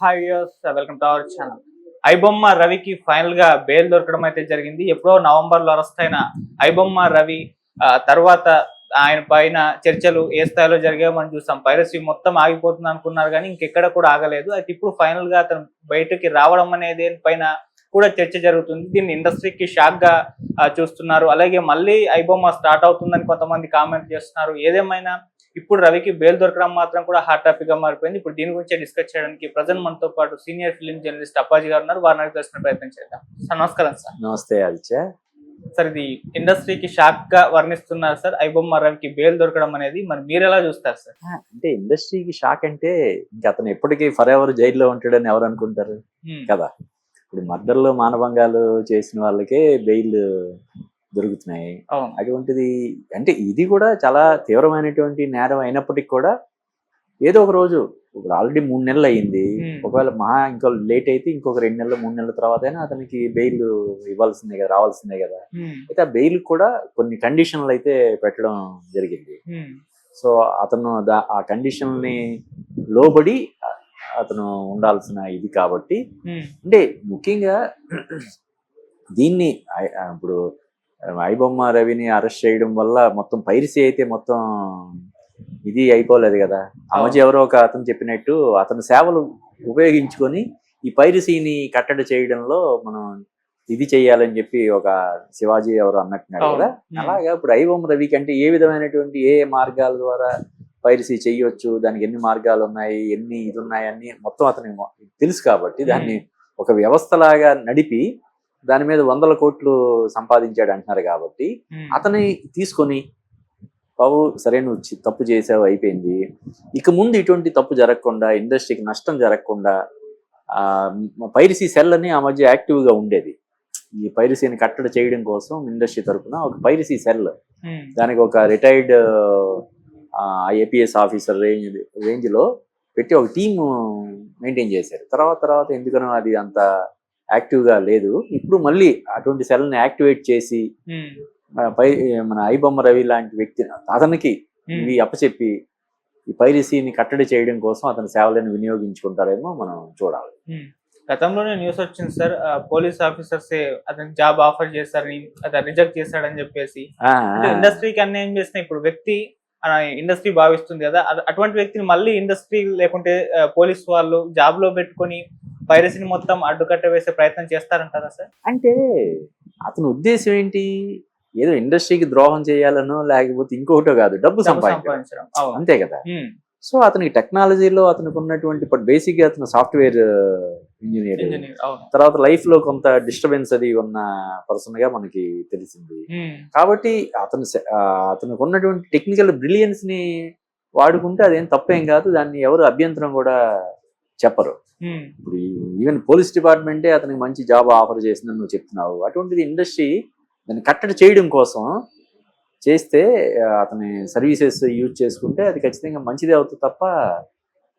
Hi viewers, welcome to our channel. IBomma రవికి final గా bail దొరకడం అయితే జరిగింది. ఎప్పుడో నవంబర్ లో అరెస్ట్ అయిన ఐబొమ్మ రవి తర్వాత ఆయన పైన చర్చలు ఏ స్థాయిలో జరిగాయో మనం చూసాం. పైరసీ మొత్తం ఆగిపోతుంది అనుకున్నారు కానీ ఇంకెక్కడ కూడా ఆగలేదు. అయితే ఇప్పుడు ఫైనల్ గా అతను బయటకి రావడం అనేది పైన కూడా చర్చ జరుగుతుంది. దీన్ని ఇండస్ట్రీకి షాక్ గా చూస్తున్నారు. అలాగే మళ్ళీ ఐబొమ్మ స్టార్ట్ అవుతుందని కొంతమంది కామెంట్ చేస్తున్నారు. ఏదేమైనా ఇప్పుడు రవికి బెయిల్ దొరకడం మాత్రం కూడా హాట్ టాపిక్ గా మారిపోయింది. ఇప్పుడు దీని గురించి డిస్కస్ చేయడానికి ప్రజెంట్ మనతో పాటు సీనియర్ ఫిలిం జర్నలిస్ట్ అప్పాజీ గారు ఉన్నారు. వారిని అడిగి తెలుసుకునే ప్రయత్నం చేద్దాం. సార్ నమస్కారం. సార్ నమస్తే ఆదిత్య. సార్, ఇది ఇండస్ట్రీకి షాక్ గా వర్ణిస్తున్నారు సార్ ఐబొమ్మ రవికి బెయిల్ దొరకడం అనేది. మరి మీరు ఎలా చూస్తారు సార్? అంటే ఇండస్ట్రీకి షాక్ అంటే ఇంక అతను ఎప్పటికీ ఫర్ ఎవర్ జైల్లో ఉంటాడని ఎవరు అనుకుంటారు కదా. ఇప్పుడు మర్డర్లు మానభంగాలు చేసిన వాళ్ళకే బెయిల్ దొరుకుతున్నాయి. అటువంటిది అంటే ఇది కూడా చాలా తీవ్రమైనటువంటి నేరం అయినప్పటికీ కూడా ఏదో ఒక రోజు ఇప్పుడు ఆల్రెడీ 3 నెలలు అయ్యింది. ఒకవేళ మహా ఇంకో లేట్ అయితే ఇంకొక 2 నెలలు 3 నెలల తర్వాత అయినా అతనికి బెయిల్ ఇవ్వాల్సిందే కదా, రావాల్సిందే కదా. అయితే ఆ బెయిల్ కూడా కొన్ని కండిషన్లు అయితే పెట్టడం జరిగింది. సో అతను ఆ కండిషన్ని లోబడి అతను ఉండాల్సిన ఇది కాబట్టి అంటే ముఖ్యంగా దీన్ని ఇప్పుడు ఐబొమ్మ రవిని అరెస్ట్ చేయడం వల్ల మొత్తం పైరసీ అయితే మొత్తం ఇది అయిపోలేదు కదా. ఆ మధ్య ఎవరో ఒక అతను చెప్పినట్టు అతని సేవలు ఉపయోగించుకొని ఈ పైరసీని కట్టడి చేయడంలో మనం ఇది చెయ్యాలని చెప్పి ఒక శివాజీ ఎవరు అన్నట్టున్నాడు కదా. అలాగా ఇప్పుడు ఐబొమ్మ రవికి అంటే ఏ విధమైనటువంటి ఏ మార్గాల ద్వారా పైరసీ చెయ్యొచ్చు, దానికి ఎన్ని మార్గాలు ఉన్నాయి, ఎన్ని ఇది ఉన్నాయని మొత్తం అతనికి తెలుసు కాబట్టి దాన్ని ఒక వ్యవస్థలాగా నడిపి దాని మీద 100 కోట్లు సంపాదించాడు అంటున్నారు కాబట్టి అతని తీసుకొని బాబు సరే నువ్వు తప్పు చేసావు అయిపోయింది, ఇక ముందు ఇటువంటి తప్పు జరగకుండా ఇండస్ట్రీకి నష్టం జరగకుండా పైరసీ సెల్ అని ఆ మధ్య యాక్టివ్గా ఉండేది. ఈ పైరసీని కట్టడి చేయడం కోసం ఇండస్ట్రీ తరఫున ఒక పైరసీ సెల్, దానికి ఒక రిటైర్డ్ ఐఏపీఎస్ ఆఫీసర్ రేంజ్లో పెట్టి ఒక టీమ్ మెయింటైన్ చేశారు. తర్వాత ఎందుకనో అది అంత యాక్టివ్గా లేదు. ఇప్పుడు మళ్ళీ అటువంటి సెల్ని యాక్టివేట్ చేసి మన ఐబొమ్మ రవి లాంటి వ్యక్తి అతనికి ఇవి అప్పచెప్పి ఈ పైరసీని కట్టడి చేయడం కోసం అతని సేవలను వినియోగించుకుంటారేమో మనం చూడాలి. గతంలోనే న్యూస్ వచ్చింది సార్, పోలీస్ ఆఫీసర్స్ అతనికి జాబ్ ఆఫర్ చేశారని, అతను రిజెక్ట్ చేశాడని చెప్పేసి. ఇండస్ట్రీకి అన్యాయం చేసిన ఇప్పుడు వ్యక్తి ఇండస్ట్రీ భావిస్తుంది కదా, అటువంటి వ్యక్తిని మళ్ళీ ఇండస్ట్రీ లేకుంటే పోలీస్ వాళ్ళు జాబ్ లో పెట్టుకొని పైరసీని మొత్తం అడ్డుకట్ట వేసే ప్రయత్నం చేస్తారంటారా సార్? అంటే అతని ఉద్దేశం ఏంటి? ఏదో ఇండస్ట్రీకి ద్రోహం చేయాలనో లేకపోతే ఇంకొకటో కాదు, డబ్బు సంపాదించడం అంతే కదా. సో అతనికి టెక్నాలజీలో అతనికి ఉన్నటువంటి బేసిక్ గా అతను సాఫ్ట్వేర్ ఇంజనీర్, తర్వాత లైఫ్ లో కొంత డిస్టర్బెన్స్ అది ఉన్న పర్సన్ గా మనకి తెలిసింది. కాబట్టి అతనికి ఉన్నటువంటి టెక్నికల్ బ్రిలియన్స్ ని వాడుకుంటే అదేం తప్పేం కాదు, దాన్ని ఎవరు అభ్యంతరం కూడా చెప్పరు. ఇప్పుడు ఈవెన్ పోలీస్ డిపార్ట్మెంటే అతనికి మంచి జాబ్ ఆఫర్ చేసిందని నువ్వు చెప్తున్నావు. అటువంటిది ఇండస్ట్రీ దాన్ని కట్టడి చేయడం కోసం చేస్తే అతని సర్వీసెస్ యూజ్ చేసుకుంటే అది ఖచ్చితంగా మంచిదే అవుతుంది తప్ప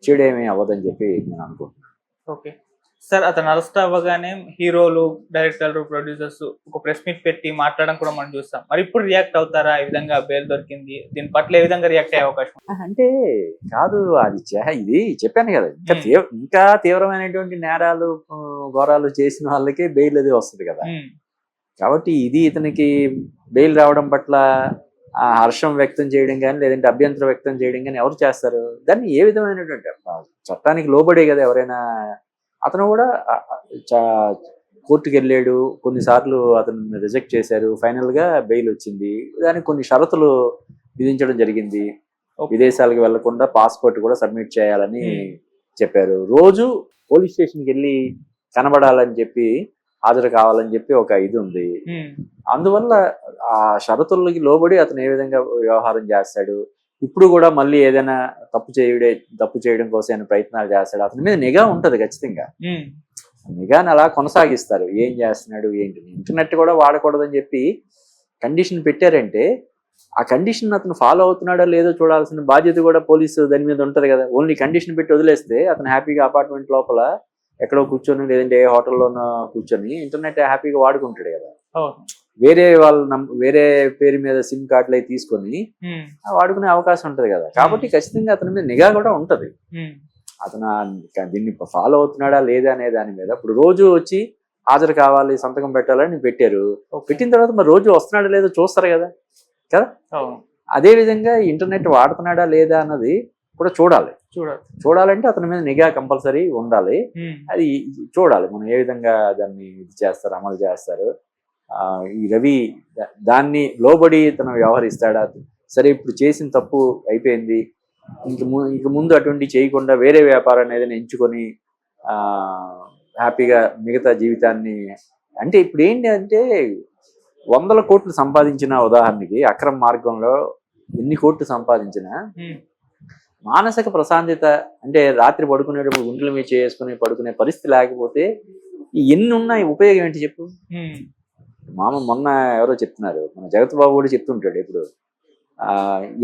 చెడేమీ అవ్వదని చెప్పి నేను అనుకుంటున్నాను. ఓకే సార్, అతను అరెస్ట్ అవ్వగానే హీరోలు, డైరెక్టర్లు, ప్రొడ్యూసర్స్ ఒక ప్రెస్ మీట్ పెట్టి మాట్లాడడం కూడా మనం చూస్తాం. మరి ఇప్పుడు రియాక్ట్ అవుతారా? ఈ విధంగా బెయిల్ దొరికింది, దీని పట్ల ఏ విధంగా రియాక్ట్ అయ్యే అవకాశం? అంటే కాదు అది ఇది చెప్పాను కదా, ఇంకా తీవ్రమైనటువంటి నేరాలు ఘోరాలు చేసిన వాళ్ళకి బెయిల్ అది వస్తుంది కదా. కాబట్టి ఇది ఇతనికి బెయిల్ రావడం పట్ల హర్షం వ్యక్తం చేయడం కానీ లేదంటే అభ్యంతరం వ్యక్తం చేయడం కానీ ఎవరు చేస్తారు? దాన్ని ఏ విధమైనటువంటి చట్టానికి లోబడే కదా ఎవరైనా. అతను కూడా కోర్టుకు వెళ్ళాడు, కొన్నిసార్లు అతను రిజెక్ట్ చేశారు, ఫైనల్ గా బెయిల్ వచ్చింది. దానికి కొన్ని షరతులు విధించడం జరిగింది. విదేశాలకు వెళ్లకుండా పాస్పోర్ట్ కూడా సబ్మిట్ చేయాలని చెప్పారు. రోజు పోలీస్ స్టేషన్కి వెళ్ళి కనబడాలని చెప్పి, హాజరు కావాలని చెప్పి ఒక ఇది ఉంది. అందువల్ల ఆ షరతులకి లోబడి అతను ఏ విధంగా వ్యవహారం చేస్తాడు, ఇప్పుడు కూడా మళ్ళీ ఏదైనా తప్పు చేయడం కోసం ప్రయత్నాలు చేస్తాడు, అతని మీద నిఘా ఉంటది ఖచ్చితంగా. నిఘాని అలా కొనసాగిస్తారు, ఏం చేస్తున్నాడు ఏంటి. ఇంటర్నెట్ కూడా వాడకూడదని చెప్పి కండిషన్ పెట్టారంటే ఆ కండిషన్ అతను ఫాలో అవుతున్నాడో లేదో చూడాల్సిన బాధ్యత కూడా పోలీసు దాని మీద ఉంటది కదా. ఓన్లీ కండిషన్ పెట్టి వదిలేస్తే అతను హ్యాపీగా అపార్ట్మెంట్ లోపల ఎక్కడో కూర్చొని లేదంటే ఏ హోటల్లోనో కూర్చొని ఇంటర్నెట్ హ్యాపీగా వాడుకుంటాడు కదా. వేరే వేరే పేరు మీద సిమ్ కార్డులు అవి తీసుకొని వాడుకునే అవకాశం ఉంటది కదా. కాబట్టి ఖచ్చితంగా అతని మీద నిఘా కూడా ఉంటది. అతను దీన్ని ఫాలో అవుతున్నాడా లేదా అనే దాని మీద ఇప్పుడు రోజు వచ్చి హాజరు కావాలి సంతకం పెట్టాలని పెట్టారు. పెట్టిన తర్వాత మరి రోజు వస్తున్నాడా లేదో చూస్తారు కదా కదా. అదే విధంగా ఇంటర్నెట్ వాడుతున్నాడా లేదా అన్నది కూడా చూడాలంటే అతని మీద నిఘా కంపల్సరీ ఉండాలి. అది చూడాలి మనం ఏ విధంగా దాన్ని ఇది చేస్తారు, అమలు చేస్తారు. ఈ రవి దాన్ని లోబడి తను వ్యవహరిస్తాడా? సరే ఇప్పుడు చేసిన తప్పు అయిపోయింది, ఇంక ముందు అటువంటి చేయకుండా వేరే వ్యాపారాన్ని ఏదైనా ఎంచుకొని హ్యాపీగా మిగతా జీవితాన్ని, అంటే ఇప్పుడు ఏంటి అంటే 100 కోట్లు సంపాదించిన, ఉదాహరణకి అక్రమ మార్గంలో ఎన్ని కోట్లు సంపాదించినా మానసిక ప్రశాంతత అంటే రాత్రి పడుకునేటప్పుడు గుండెల మీద చేసుకుని పడుకునే పరిస్థితి లేకపోతే ఎన్ని ఉన్నాయి ఉపయోగం ఏంటి చెప్పు. మొన్న ఎవరో చెప్తున్నారు, మన జగత్ బాబు కూడా చెప్తుంటాడు ఇప్పుడు,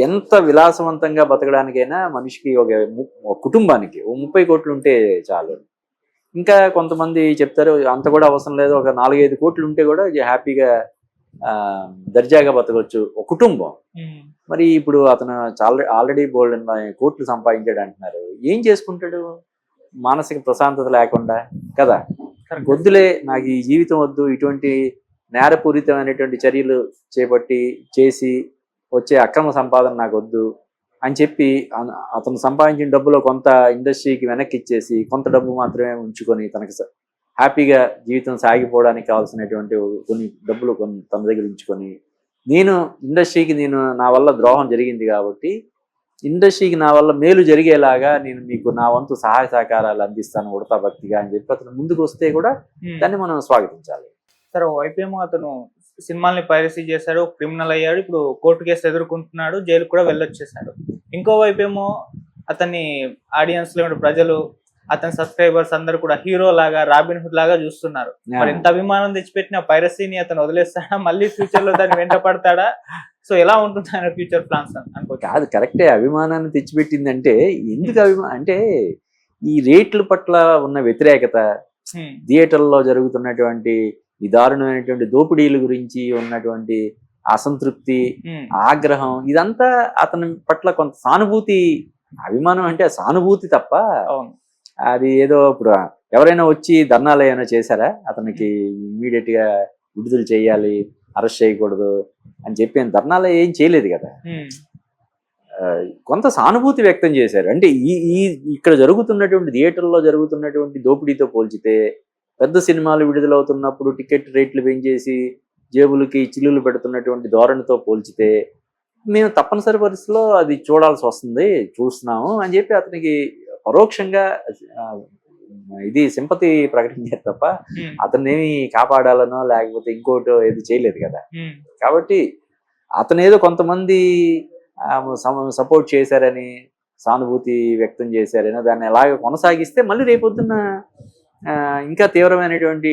ఎంత విలాసవంతంగా బతకడానికైనా మనిషికి ఒక కుటుంబానికి 30 కోట్లు ఉంటే చాలు. ఇంకా కొంతమంది చెప్తారు అంత కూడా అవసరం లేదు, ఒక 4-5 కోట్లు ఉంటే కూడా హ్యాపీగా దర్జాగా బతకొచ్చు ఒక కుటుంబం. మరి ఇప్పుడు అతను ఆల్రెడీ బోల్డ్ కోట్లు సంపాదించాడు అంటున్నారు, ఏం చేసుకుంటాడు మానసిక ప్రశాంతత లేకుండా కదా. వద్దులే నాకు ఈ జీవితం వద్దు, ఇటువంటి నేరపూరితమైనటువంటి చర్యలు చేసి వచ్చే అక్రమ సంపాదన నాకు వద్దు అని చెప్పి అతను సంపాదించిన డబ్బులో కొంత ఇండస్ట్రీకి వెనక్కి ఇచ్చేసి కొంత డబ్బు మాత్రమే ఉంచుకొని తనకి హ్యాపీగా జీవితం సాగిపోవడానికి కావాల్సినటువంటి కొన్ని డబ్బులు తన దగ్గర ఉంచుకొని, నేను ఇండస్ట్రీకి నా వల్ల ద్రోహం జరిగింది కాబట్టి ఇండస్ట్రీకి నా వల్ల మేలు జరిగేలాగా నేను మీకు నా వంతు సహాయ సహకారాలు అందిస్తాను ఉడతా భక్తిగా అని చెప్పి అతను ముందుకు వస్తే కూడా దాన్ని మనం స్వాగతించాలి. సరే, ఓవైపేమో అతను సినిమాల్ని పైరసీ చేశాడు, క్రిమినల్ అయ్యాడు, ఇప్పుడు కోర్టు కేసు ఎదుర్కొంటున్నాడు, జైలుకు కూడా వెళ్ళొచ్చేసాడు. ఇంకోవైపేమో అతన్ని ఆడియన్స్ లో ప్రజలు, అతని సబ్స్క్రైబర్స్ అందరు కూడా హీరో లాగా, రాబిన్ హుడ్ లాగా చూస్తున్నారు. మరి ఎంత అభిమానం తెచ్చిపెట్టిన పైరసీని అతను వదిలేస్తాడా, మళ్ళీ ఫ్యూచర్ లో దాన్ని వెంట పడతాడా? సో ఎలా ఉంటుంది ఆయన ఫ్యూచర్ ప్లాన్స్ అనుకో. కాదు, కరెక్టే, అభిమానాన్ని తెచ్చిపెట్టిందంటే ఎందుకు అభిమానం అంటే ఈ రేట్ల పట్ల ఉన్న వ్యతిరేకత, థియేటర్లో జరుగుతున్నటువంటి ఈ దారుణమైనటువంటి దోపిడీల గురించి ఉన్నటువంటి అసంతృప్తి, ఆగ్రహం, ఇదంతా అతని పట్ల కొంత సానుభూతి. అభిమానం అంటే సానుభూతి తప్ప అది ఏదో ఇప్పుడు ఎవరైనా వచ్చి ధర్నాలు ఏమైనా చేశారా అతనికి ఇమ్మీడియట్ గా విడుదల చేయాలి, అరెస్ట్ చేయకూడదు అని చెప్పి ధర్నాలు ఏం చేయలేదు కదా. కొంత సానుభూతి వ్యక్తం చేశారు. అంటే ఇక్కడ జరుగుతున్నటువంటి థియేటర్లో జరుగుతున్నటువంటి దోపిడీతో పోల్చితే పెద్ద సినిమాలు విడుదలవుతున్నప్పుడు టికెట్ రేట్లు పెంచేసి జేబులకి చిల్లులు పెడుతున్నటువంటి ధోరణితో పోల్చితే మేము తప్పనిసరి పరిస్థితిలో అది చూడాల్సి వస్తుంది, చూస్తున్నాము అని చెప్పి అతనికి పరోక్షంగా ఇది సింపతి ప్రకటించారు తప్ప అతన్నేమి కాపాడాలనో లేకపోతే ఇంకోటో ఏది చేయలేదు కదా. కాబట్టి అతను ఏదో కొంతమంది సపోర్ట్ చేశారని, సానుభూతి వ్యక్తం చేశారని దాన్ని ఎలాగ కొనసాగిస్తే మళ్ళీ రేపొద్దున్న ఇంకా తీవ్రమైనటువంటి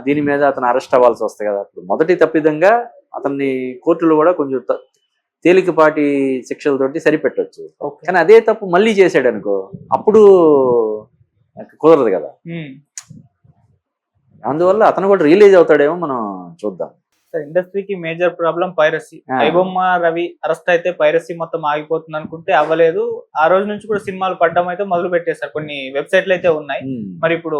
దీని మీద అతను అరెస్ట్ అవ్వాల్సి వస్తుంది కదా. మొదటి తప్పిదంగా అతన్ని కోర్టులు కూడా కొంచెం తేలికపాటి శిక్షలతోటి సరిపెట్టవచ్చు. కానీ అదే తప్పు మళ్ళీ చేశాడు అనుకో, అప్పుడు కుదరదు కదా. అందువల్ల అతను కూడా రిలీజ్ అవుతాడేమో, మనం చూద్దాం. ఇండస్ట్రీకి major problem piracy. IBomma Ravi arrest అయితే పైరసీ మొత్తం ఆగిపోతుంది అనుకుంటే అవ్వలేదు. ఆ రోజు నుంచి కూడా సినిమాలు పడ్డం అయితే మొదలు పెట్టేశారు, కొన్ని వెబ్సైట్లు అయితే ఉన్నాయి. మరి ఇప్పుడు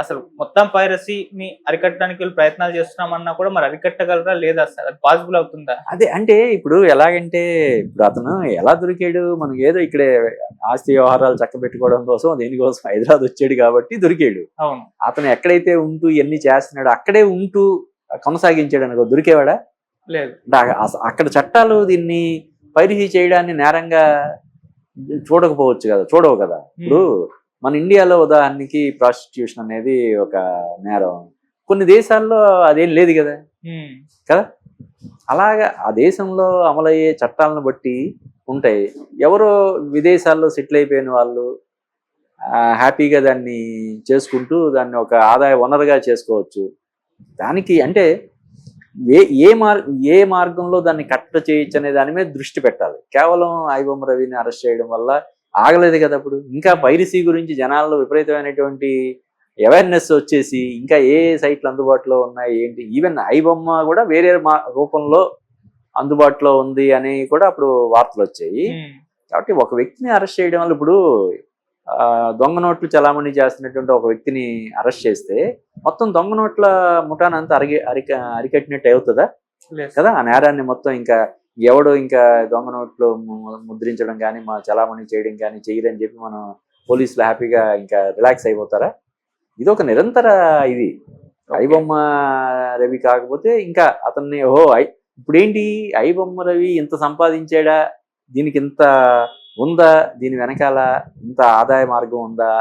అసలు మొత్తం పైరసీని అరికట్టడానికి వీళ్ళు ప్రయత్నాలు చేస్తున్నామన్నా కూడా మరి అరికట్టగలరా లేదా సార్? అది పాసిబుల్ అవుతుందా? అదే అంటే ఇప్పుడు ఎలాగంటే ఇప్పుడు అతను ఎలా దొరికాడు, మనం ఏదో ఇక్కడే ఆస్తి వ్యవహారాలు చక్క పెట్టుకోవడం కోసం దేనికోసం హైదరాబాద్ వచ్చాడు కాబట్టి దొరికాడు. అవును, అతను ఎక్కడైతే ఉంటూ ఇవన్నీ చేస్తున్నాడు అక్కడే ఉంటూ కొనసాగించాడు అనుకో, దొరికేవాడా? లేదు. అక్కడ చట్టాలు దీన్ని పైరసీ చేయడాన్ని నేరంగా చూడవు కదా. ఇప్పుడు మన ఇండియాలో ఉదాహరణకి ప్రాస్టిట్యూషన్ అనేది ఒక నేరం, కొన్ని దేశాల్లో అదేం లేదు కదా. అలాగా ఆ దేశంలో అమలయ్యే చట్టాలను బట్టి ఉంటాయి. ఎవరో విదేశాల్లో సెటిల్ అయిపోయిన వాళ్ళు హ్యాపీగా దాన్ని చేసుకుంటూ దాన్ని ఒక ఆదాయ వనరుగా చేసుకోవచ్చు. దానికి అంటే ఏ మార్గంలో దాన్ని కట్టడి చేయొచ్చు అనే దాని మీద దృష్టి పెట్టాలి. కేవలం ఐబొమ్మ రవిని అరెస్ట్ చేయడం వల్ల ఆగలేదు కదా. అప్పుడు ఇంకా పైరసీ గురించి జనాల్లో విపరీతమైనటువంటి అవేర్నెస్ వచ్చేసి ఇంకా ఏ సైట్లు అందుబాటులో ఉన్నాయి ఏంటి, ఈవెన్ ఐబొమ్మ కూడా వేరే రూపంలో అందుబాటులో ఉంది అని కూడా అప్పుడు వార్తలు వచ్చాయి. కాబట్టి ఒక వ్యక్తిని అరెస్ట్ చేయడం వల్ల ఇప్పుడు దొంగ నోట్లు చలామణి చేస్తున్నటువంటి ఒక వ్యక్తిని అరెస్ట్ చేస్తే మొత్తం దొంగ నోట్ల ముఠానంతా అరికట్టినట్టు అవుతుందా కదా? ఆ నేరాన్ని మొత్తం ఇంకా ఎవడు ఇంకా దొంగ నోట్లు ముద్రించడం కానీ మా చలామణి చేయడం కానీ చేయరని చెప్పి మనం పోలీసులు హ్యాపీగా ఇంకా రిలాక్స్ అయిపోతారా? ఇది ఒక నిరంతర ఇది. ఐబొమ్మ రవి కాకపోతే ఇంకా అతన్ని ఇప్పుడేంటి ఐబొమ్మ రవి ఇంత సంపాదించాడా, దీనికి ఇంత ఉందా, దీని వెనకాల ఇంత ఆదాయ మార్గం ఉందా,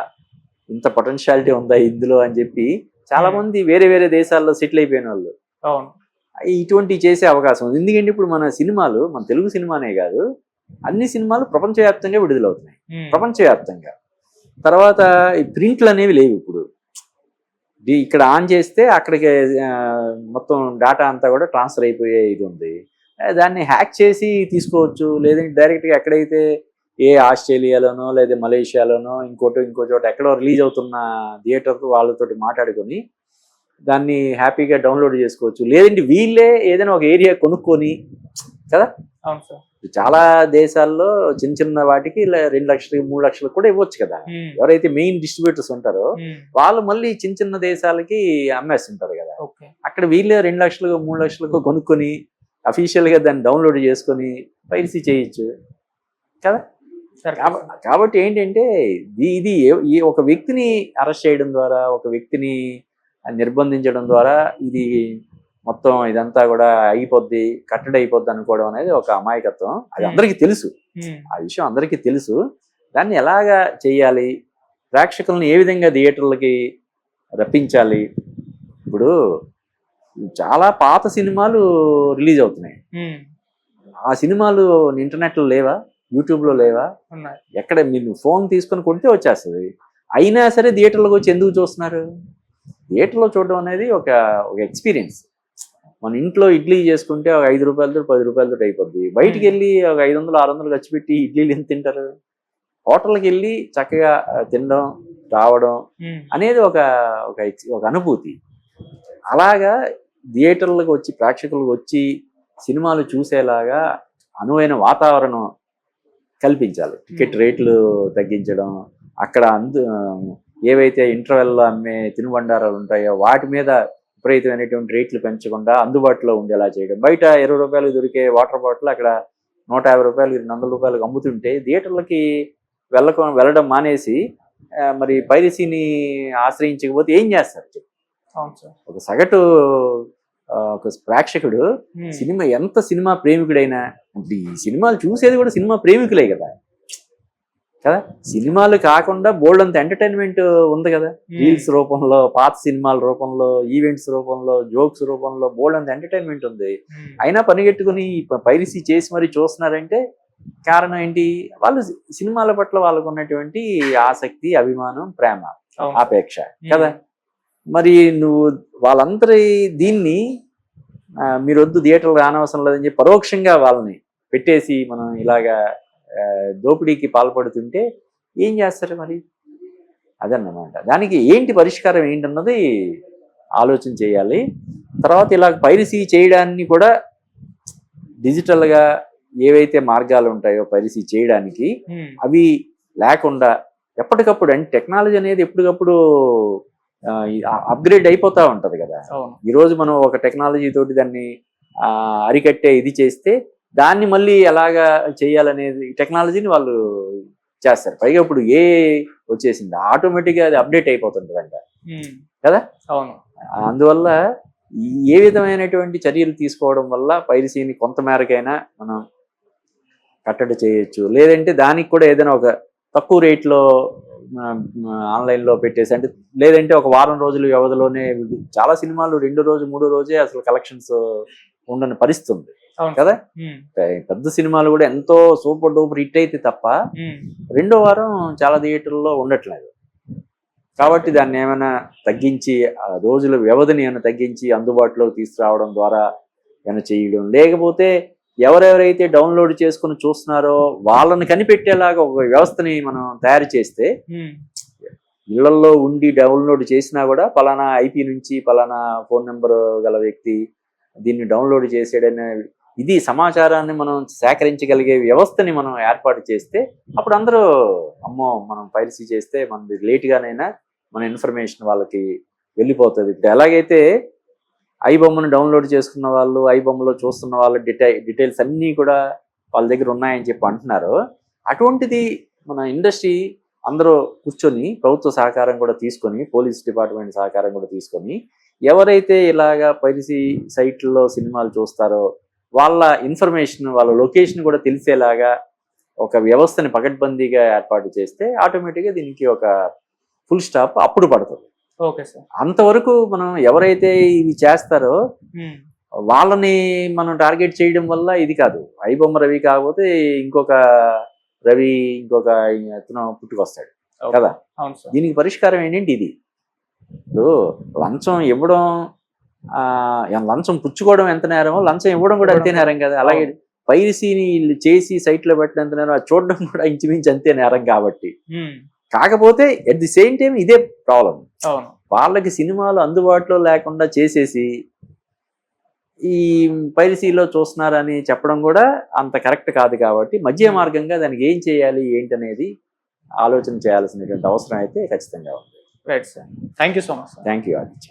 ఇంత పొటెన్షియాలిటీ ఉందా ఇందులో అని చెప్పి చాలా మంది వేరే వేరే దేశాల్లో సెటిల్ అయిపోయిన వాళ్ళు ఇటువంటి చేసే అవకాశం ఉంది. ఎందుకంటే ఇప్పుడు మన సినిమాలు, మన తెలుగు సినిమానే కాదు, అన్ని సినిమాలు ప్రపంచవ్యాప్తంగా విడుదలవుతున్నాయి. ప్రపంచవ్యాప్తంగా తర్వాత ఈ ప్రింట్లు అనేవి లేవు. ఇప్పుడు ఇక్కడ ఆన్ చేస్తే అక్కడికి మొత్తం డేటా అంతా కూడా ట్రాన్స్ఫర్ అయిపోయే ఇది ఉంది. దాన్ని హ్యాక్ చేసి తీసుకోవచ్చు. లేదంటే డైరెక్ట్గా ఎక్కడైతే ఆస్ట్రేలియాలోనో లేదా మలేషియాలోనో ఇంకో చోట ఎక్కడో రిలీజ్ అవుతున్న థియేటర్ వాళ్ళతో మాట్లాడుకొని దాన్ని హ్యాపీగా డౌన్లోడ్ చేసుకోవచ్చు. లేదంటే వీళ్ళే ఏదైనా ఒక ఏరియా కొనుక్కొని కదా. చాలా దేశాల్లో చిన్న చిన్న వాటికి 2 లక్షలకి 3 లక్షలకు కూడా ఇవ్వచ్చు కదా. ఎవరైతే మెయిన్ డిస్ట్రిబ్యూటర్స్ ఉంటారో వాళ్ళు మళ్ళీ చిన్న చిన్న దేశాలకి అమ్మేస్తుంటారు కదా. అక్కడ వీళ్ళే 2 లక్షలకు 3 లక్షలకు కొనుక్కొని అఫీషియల్ గా దాన్ని డౌన్లోడ్ చేసుకొని పైరసీ చేయొచ్చు కదా. కాబట్టి ఏంటంటే ఇది ఒక వ్యక్తిని అరెస్ట్ చేయడం ద్వారా, ఒక వ్యక్తిని నిర్బంధించడం ద్వారా ఇది మొత్తం ఇదంతా కూడా అయిపోద్ది, కట్టడి అయిపోద్ది అనుకోవడం అనేది ఒక అమాయకత్వం. అది అందరికీ తెలుసు, ఆ విషయం అందరికీ తెలుసు. దాన్ని ఎలాగా చేయాలి, ప్రేక్షకులను ఏ విధంగా థియేటర్లకి రప్పించాలి. ఇప్పుడు చాలా పాత సినిమాలు రిలీజ్ అవుతున్నాయి. ఆ సినిమాలు ఇంటర్నెట్లో లేవా, యూట్యూబ్లో లేవా? ఎక్కడ మీరు ఫోన్ తీసుకొని కొడితే వచ్చేస్తుంది. అయినా సరే థియేటర్లోకి వచ్చి ఎందుకు చూస్తున్నారు? థియేటర్లో చూడడం అనేది ఒక ఎక్స్పీరియన్స్. మన ఇంట్లో ఇడ్లీ చేసుకుంటే ఒక 5 రూపాయలతో 10 రూపాయలతో అయిపోద్ది. బయటికి వెళ్ళి ఒక 500 600 ఖర్చు పెట్టి ఇడ్లీలు ఎంత తింటారు? హోటల్కి వెళ్ళి చక్కగా తినడం రావడం అనేది ఒక అనుభూతి. అలాగా థియేటర్లకు వచ్చి ప్రేక్షకులకు వచ్చి సినిమాలు చూసేలాగా అనువైన వాతావరణం కల్పించాలి. టికెట్ రేట్లు తగ్గించడం, అక్కడ ఏవైతే ఇంటర్వెల్లో అమ్మే తినుబండారాలు ఉంటాయో వాటి మీద విపరీతమైనటువంటి రేట్లు పెంచకుండా అందుబాటులో ఉండేలా చేయడం. బయట 20 రూపాయలు దొరికే వాటర్ బాటిల్ అక్కడ 150 రూపాయలు 200 రూపాయలకు అమ్ముతుంటే థియేటర్లకి వెళ్ళడం మానేసి మరి పైరసీని ఆశ్రయించకపోతే ఏం చేస్తారు? ఒక సగటు ఒక ప్రేక్షకుడు ఎంత సినిమా ప్రేమికుడైనా, ఈ సినిమాలు చూసేది కూడా సినిమా ప్రేమికులే కదా. సినిమాలు కాకుండా బోల్డ్ అంత ఎంటర్టైన్మెంట్ ఉంది కదా. రీల్స్ రూపంలో, పాత సినిమాల రూపంలో, ఈవెంట్స్ రూపంలో, జోక్స్ రూపంలో బోల్డ్ అంత ఎంటర్టైన్మెంట్ ఉంది. అయినా పనిగట్టుకుని పైరసీ చేసి మరి చూస్తున్నారంటే కారణం ఏంటి? వాళ్ళు సినిమాల పట్ల వాళ్ళకు ఉన్నటువంటి ఆసక్తి, అభిమానం, ప్రేమ, ఆపేక్ష కదా. మరి నువ్వు వాళ్ళందరి దీన్ని మీరు వద్దు థియేటర్లు రానవసరం లేదని చెప్పి పరోక్షంగా వాళ్ళని పెట్టేసి మనం ఇలాగా దోపిడీకి పాల్పడుతుంటే ఏం చేస్తారు మరి? అదన్నమాట. దానికి ఏంటి పరిష్కారం ఏంటన్నది ఆలోచన చేయాలి. తర్వాత ఇలా పైరసీ చేయడాన్ని కూడా డిజిటల్గా ఏవైతే మార్గాలు ఉంటాయో పైరసీ చేయడానికి అవి లేకుండా ఎప్పటికప్పుడు, అంటే టెక్నాలజీ అనేది ఎప్పటికప్పుడు అప్గ్రేడ్ అయిపోతూ ఉంటది కదా. ఈరోజు మనం ఒక టెక్నాలజీ తోటి దాన్ని అరికట్టే ఇది చేస్తే దాన్ని మళ్ళీ ఎలాగా చేయాలనేది టెక్నాలజీని వాళ్ళు చేస్తారు. పైగా ఇప్పుడు వచ్చేసింది, ఆటోమేటిక్గా అది అప్డేట్ అయిపోతుంటదంట కదా. అందువల్ల ఏ విధమైనటువంటి చర్యలు తీసుకోవడం వల్ల పైరసీని కొంత మేరకైనా మనం కట్టడి చేయొచ్చు. లేదంటే దానికి కూడా ఏదైనా ఒక తక్కువ రేట్లో ఆన్లైన్లో పెట్టేసి, అంటే లేదంటే ఒక వారం రోజుల వ్యవధిలోనే చాలా సినిమాలు 2 రోజు 3 రోజే అసలు కలెక్షన్స్ ఉండని పరిస్థితి ఉంది కదా. పెద్ద సినిమాలు కూడా ఎంతో సూపర్ డూపర్ హిట్ అయితే తప్ప 2వ వారం చాలా థియేటర్లో ఉండట్లేదు. కాబట్టి దాన్ని ఏమైనా తగ్గించి, ఆ రోజుల వ్యవధిని ఏమైనా తగ్గించి అందుబాటులోకి తీసుకురావడం ద్వారా ఏమైనా చేయడం, లేకపోతే ఎవరెవరైతే డౌన్లోడ్ చేసుకుని చూస్తున్నారో వాళ్ళని కనిపెట్టేలాగా ఒక వ్యవస్థని మనం తయారు చేస్తే, ఇళ్లలో ఉండి డౌన్లోడ్ చేసినా కూడా పలానా ఐపీ నుంచి పలానా ఫోన్ నెంబర్ గల వ్యక్తి దీన్ని డౌన్లోడ్ చేసాడనే ఇది సమాచారాన్ని మనం సేకరించగలిగే వ్యవస్థని మనం ఏర్పాటు చేస్తే అప్పుడు అందరూ అమ్మో మనం పైరసీ చేస్తే మనది లేట్గానైనా మన ఇన్ఫర్మేషన్ వాళ్ళకి వెళ్ళిపోతుంది. ఇప్పుడు ఎలాగైతే ఐబొమ్మను డౌన్లోడ్ చేసుకున్న వాళ్ళు, ఐబొమ్మలో చూస్తున్న వాళ్ళ డీటెయిల్స్ అన్నీ కూడా వాళ్ళ దగ్గర ఉన్నాయని చెప్పి అంటున్నారు. అటువంటిది మన ఇండస్ట్రీ అందరూ కూర్చొని ప్రభుత్వ సహకారం కూడా తీసుకొని, పోలీస్ డిపార్ట్మెంట్ సహకారం కూడా తీసుకొని, ఎవరైతే ఇలాగా పైరసీ సైట్లలో సినిమాలు చూస్తారో వాళ్ళ ఇన్ఫర్మేషన్, వాళ్ళ లొకేషన్ కూడా తెలిసేలాగా ఒక వ్యవస్థని పకడ్బందీగా ఏర్పాటు చేస్తే ఆటోమేటిక్గా దీనికి ఒక ఫుల్ స్టాప్ అప్పుడు పడుతుంది. Okay sir. అంతవరకు మనం ఎవరైతే ఇవి చేస్తారో వాళ్ళని మనం టార్గెట్ చేయడం వల్ల ఇది కాదు. ఐబొమ్మ రవి కాకపోతే ఇంకొక రవి, ఇంకొక అతను పుట్టుకొస్తాడు కదా. అవును సార్. దీనికి పరిష్కారం ఏంటంటే ఇది. ఇప్పుడు లంచం ఇవ్వడం, లంచం పుచ్చుకోవడం ఎంత నేరమో లంచం ఇవ్వడం కూడా అంతే నేరం కదా. అలాగే పైరసీని చేసి సైట్లో పెట్టడం ఎంత నేరం, అది చూడడం కూడా ఇంచుమించు అంతే నేరం. కాబట్టి కాకపోతే ఎట్ ది సేమ్ టైం ఇదే ప్రాబ్లం, వాళ్ళకి సినిమాలు అందుబాటులో లేకుండా చేసేసి ఈ పైరసీలో చూస్తున్నారని చెప్పడం కూడా అంత కరెక్ట్ కాదు. కాబట్టి మధ్య మార్గంగా దానికి ఏం చేయాలి ఏంటనేది ఆలోచన చేయాల్సినటువంటి అవసరం అయితే ఖచ్చితంగా ఉంది. Right sir. Thank you so much. Thank you Aditya.